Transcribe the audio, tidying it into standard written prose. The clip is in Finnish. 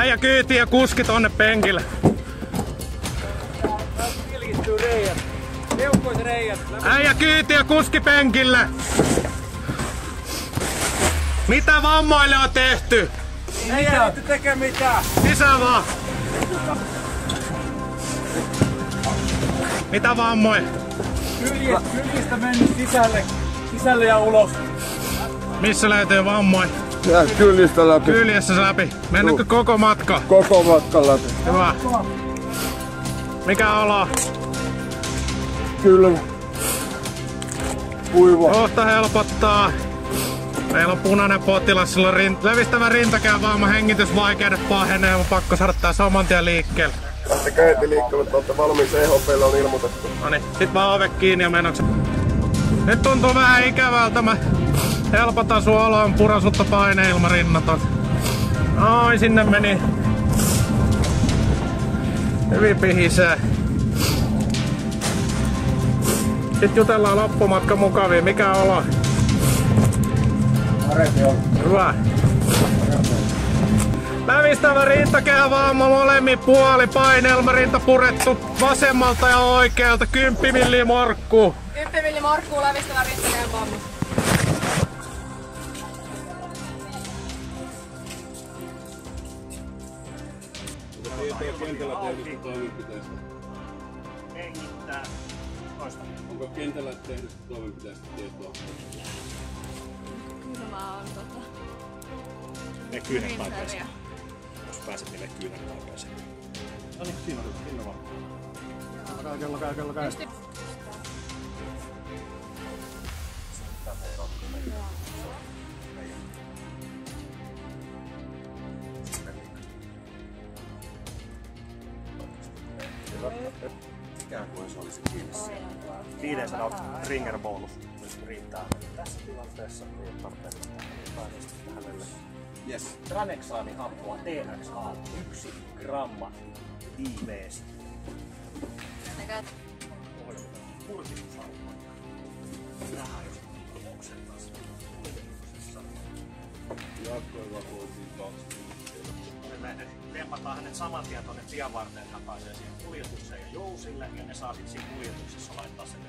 Äijä kyyti ja kuski tonne penkille. Pilkittyy reijät. Peukkoiset reijät. Äijä kyyti ja kuski penkille. Mitä vammoille on tehty? Ei jääty tekee mitään. Sisään vaan. Mitä vammoja? Kyljistä mennyt sisälle ja ulos. Missä löytyy vammoja? Ja kyljistä läpi. Kyljessä läpi. Mennäänkö koko matka? Koko matkan läpi. Hyvä. Mikä olo? Kylmä. Kuiva. Kohta helpottaa. Meillä on punainen potilas, sillä on levistävä rintakehävamma, hengitysvaikeudet pahenee, on pakko saada tää saman tien liikkeelle. Olette käynti liikkeelle, että olette valmiiksi, EHP:lle on ilmoitettu. Noniin, sit vaan ove kiinni ja menoksi. Nyt tuntuu vähän ikävältä, mä helpotan sun oloon, puran sutta paineilmarinnat. Ai, sinne meni. Hyvin pihisee. Sitten jutellaan loppumatka mukavia, mikä olo? Hyvä. Lävistävä rintakehävamma molemmin puoli, paineilmarinta purettu vasemmalta ja oikealta, 10 milliä morkkuu. 10 milli morkkuu, lävistävä rintakehävamma. Kentällä tehdystä toimenpiteestä? Hengittää. Toista. Onko kentällä tehdystä toimenpiteestä tietoa? Kyllä mä oon Ne kyynät taipeeseen. Jos pääset niille kyynät taipeeseen. No niin, siinä vaan. Kello käy. Ikään kuin se olisi kiinni siellä. 500 ringer-bonus nyt riittää tässä tilanteessa. Ei tarvitse hänelle. Yes. Tranexaamihappoa TXA 1 gramma IV:stä. Purkistusarvoa. Vähän jos oksentais. Jatkoevakuoitiin 2 minuuttia. Me lempataan hänet saman tien tuonne tien varteen, hän pääsee siihen kuljetukseen ja jousille, ja ne saa sitten siinä kuljetuksessa laittaa sen